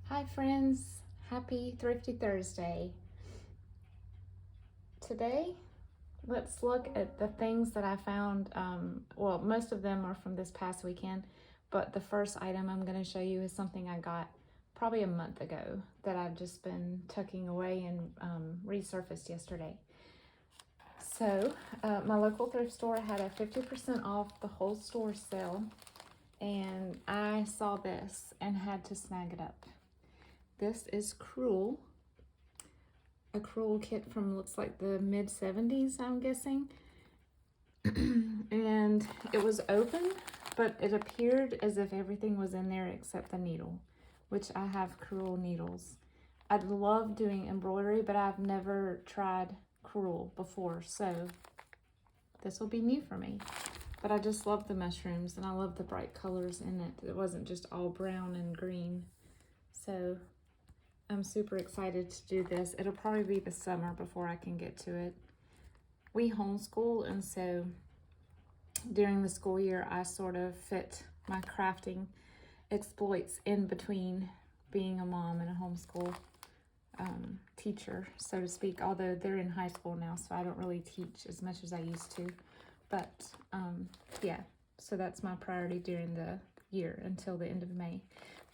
Hi friends, happy Thrifty Thursday. Today, let's look at the things that I found. Well, most of them are from this past weekend, but the first item I'm going to show you is something I got probably a month ago that I've just been tucking away and resurfaced yesterday. So, my local thrift store had a 50% off the whole store sale, and I saw this and had to snag it up. This is Cruel, a Cruel kit from looks like the mid-70s, I'm guessing. And it was open, but it appeared as if everything was in there except the needle, which I have Cruel needles. I'd love doing embroidery, but I've never tried Cruel before, so this will be new for me. But I just love the mushrooms, and I love the bright colors in it. It wasn't just all brown and green. So I'm super excited to do this. It'll probably be the summer before I can get to it. We homeschool, and so during the school year, I sort of fit my crafting exploits in between being a mom and a homeschool teacher, so to speak, although they're in high school now, so I don't really teach as much as I used to. But yeah, so that's my priority during the year until the end of May.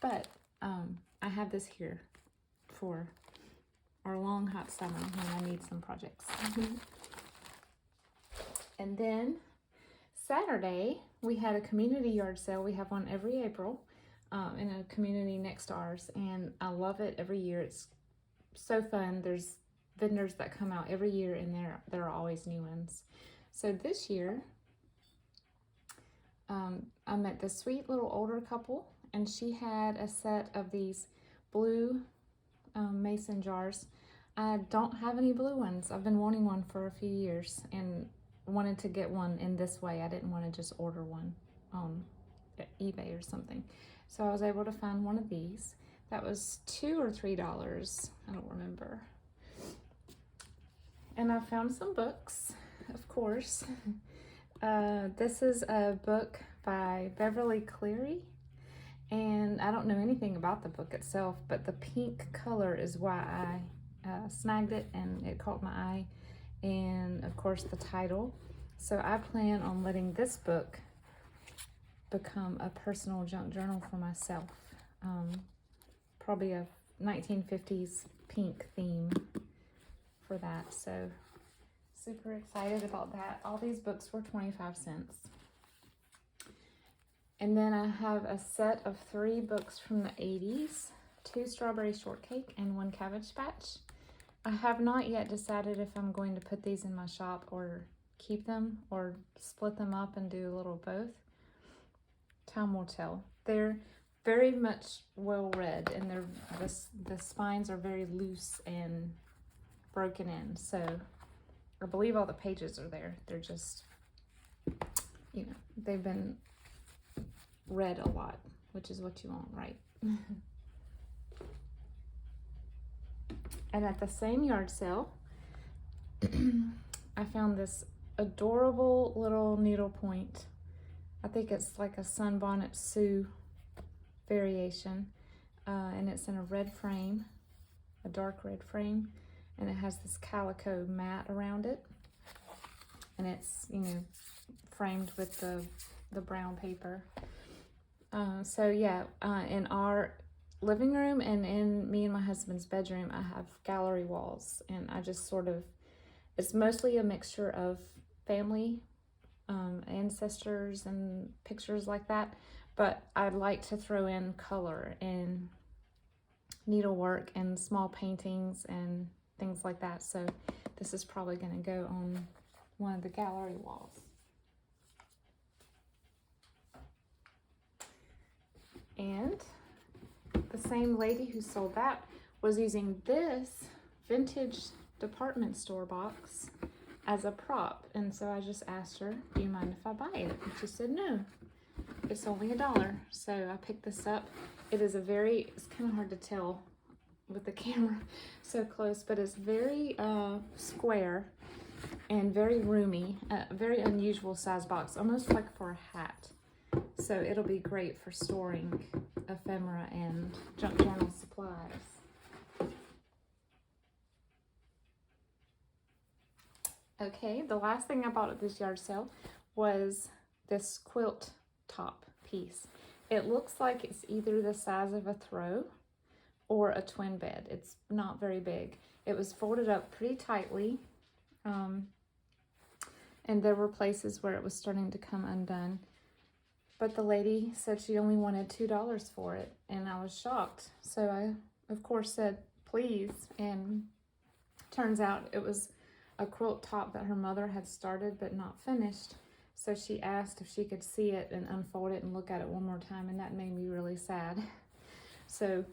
But I have this here for our long hot summer when I need some projects. And then Saturday we had a community yard sale. We have one every April in a community next to ours, and I love it every year. It's so fun. There's vendors that come out every year, and there are always new ones. So this year I met this sweet little older couple, and she had a set of these blue mason jars. I don't have any blue ones. I've been wanting one for a few years and wanted to get one in this way. I didn't want to just order one on eBay or something. So I was able to find one of these. That was $2 or $3. I don't remember. And I found some books, of course. This is a book by Beverly Cleary. And I don't know anything about the book itself, but the pink color is why I snagged it, and it caught my eye. And of course the title. So I plan on letting this book become a personal junk journal for myself. Probably a 1950s pink theme for that. So super excited about that. All these books were 25 cents. And then I have a set of 3 books from the 80s, 2 Strawberry Shortcake and 1 Cabbage Patch. I have not yet decided if I'm going to put these in my shop or keep them or split them up and do a little both. Time will tell. They're very much well read, and the spines are very loose and broken in. So I believe all the pages are there. They're just, you know, they've been read a lot, which is what you want, right? And at the same yard sale, I found this adorable little needlepoint. I think it's like a Sunbonnet Sue variation, and it's in a red frame, a dark red frame, and it has this calico mat around it, and it's, you know, framed with the brown paper. So yeah, in our living room and in me and my husband's bedroom, I have gallery walls, and I just sort of, it's mostly a mixture of family, ancestors and pictures like that, but I'd like to throw in color and needlework and small paintings and things like that. So this is probably going to go on one of the gallery walls. And the same lady who sold that was using this vintage department store box as a prop, and so I just asked her, do you mind if I buy it? And she said no, it's only $1. So I picked this up. It is it's kind of hard to tell with the camera so close, but it's very square and very roomy, very unusual size box, almost like for a hat. So it'll be great for storing ephemera and junk journal supplies. Okay, the last thing I bought at this yard sale was this quilt top piece. It looks like it's either the size of a throw or a twin bed. It's not very big. It was folded up pretty tightly, and there were places where it was starting to come undone. But the lady said she only wanted $2 for it, and I was shocked. So I, of course, said, please. And turns out it was a quilt top that her mother had started but not finished. So she asked if she could see it and unfold it and look at it one more time, and that made me really sad. So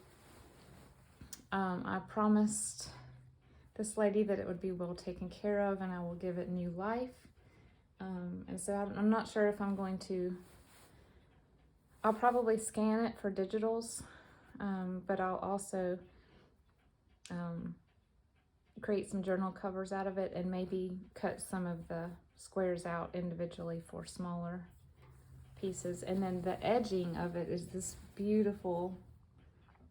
I promised this lady that it would be well taken care of and I will give it new life. And so I'm not sure if I'm going to, I'll probably scan it for digitals, but I'll also create some journal covers out of it and maybe cut some of the squares out individually for smaller pieces. And then the edging of it is this beautiful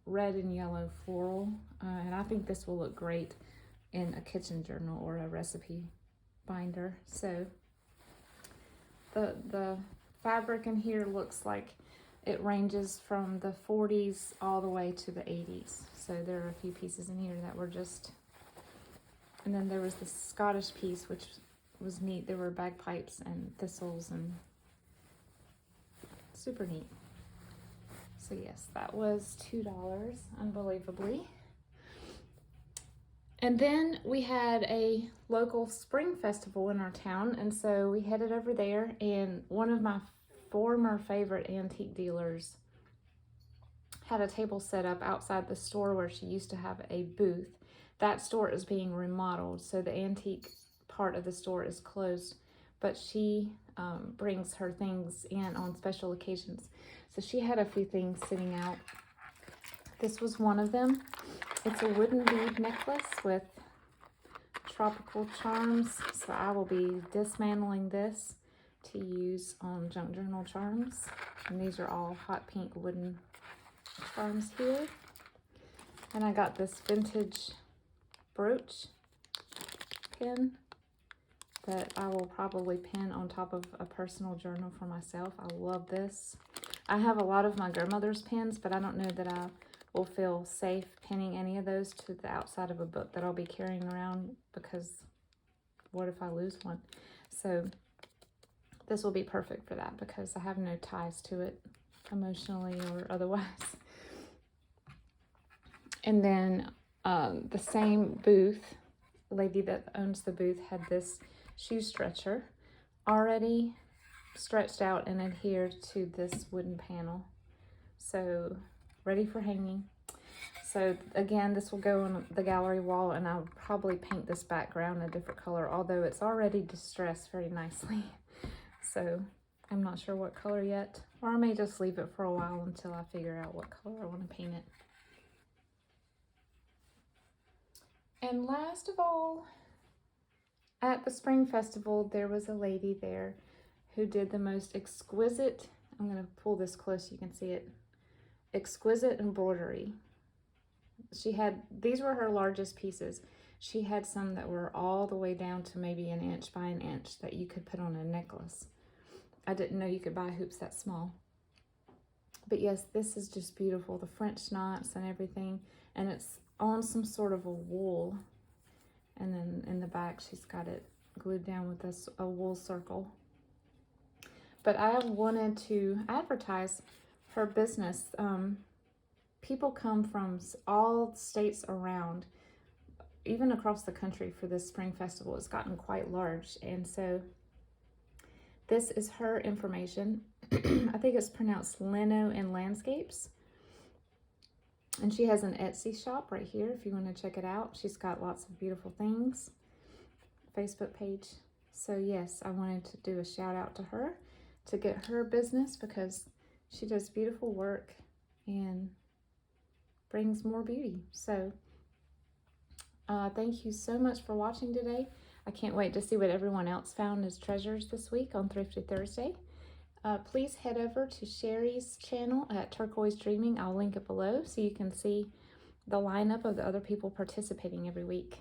red and yellow floral, and I think this will look great in a kitchen journal or a recipe binder. So the fabric in here looks like it ranges from the 40s all the way to the 80s. So there are a few pieces in here that were just, and then there was this Scottish piece which was neat. There were bagpipes and thistles and super neat. So yes, that was $2, unbelievably. And then we had a local spring festival in our town, and so we headed over there, and one of my former favorite antique dealers had a table set up outside the store where she used to have a booth. That store is being remodeled, so the antique part of the store is closed, but she brings her things in on special occasions. So she had a few things sitting out. This was one of them. It's a wooden bead necklace with tropical charms. So I will be dismantling this to use on junk journal charms. And these are all hot pink wooden charms here. And I got this vintage brooch pin that I will probably pin on top of a personal journal for myself. I love this. I have a lot of my grandmother's pins, but I don't know that I will feel safe pinning any of those to the outside of a book that I'll be carrying around, because what if I lose one? So this will be perfect for that because I have no ties to it emotionally or otherwise. And then the same booth, lady that owns the booth had this shoe stretcher already stretched out and adhered to this wooden panel. So ready for hanging. So again, this will go on the gallery wall, and I'll probably paint this background a different color, although it's already distressed very nicely. So I'm not sure what color yet, or I may just leave it for a while until I figure out what color I want to paint it. And last of all, at the Spring Festival, there was a lady there who did the most exquisite, I'm going to pull this close so you can see it, exquisite embroidery. She had, these were her largest pieces. She had some that were all the way down to maybe an inch by an inch that you could put on a necklace. I didn't know you could buy hoops that small. But yes, this is just beautiful. The French knots and everything. And it's on some sort of a wool. And then in the back, she's got it glued down with a wool circle. But I wanted to advertise her business. People come from all states around, even across the country, for this spring festival. It's gotten quite large. And so this is her information. I think it's pronounced Lino and Landscapes. And she has an Etsy shop right here if you want to check it out. She's got lots of beautiful things. Facebook page. So yes, I wanted to do a shout out to her to get her business because she does beautiful work and brings more beauty. So thank you so much for watching today. I can't wait to see what everyone else found as treasures this week on Thrifty Thursday. Please head over to Sherry's channel at Turquoise Dreaming. I'll link it below so you can see the lineup of the other people participating every week.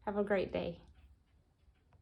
Have a great day.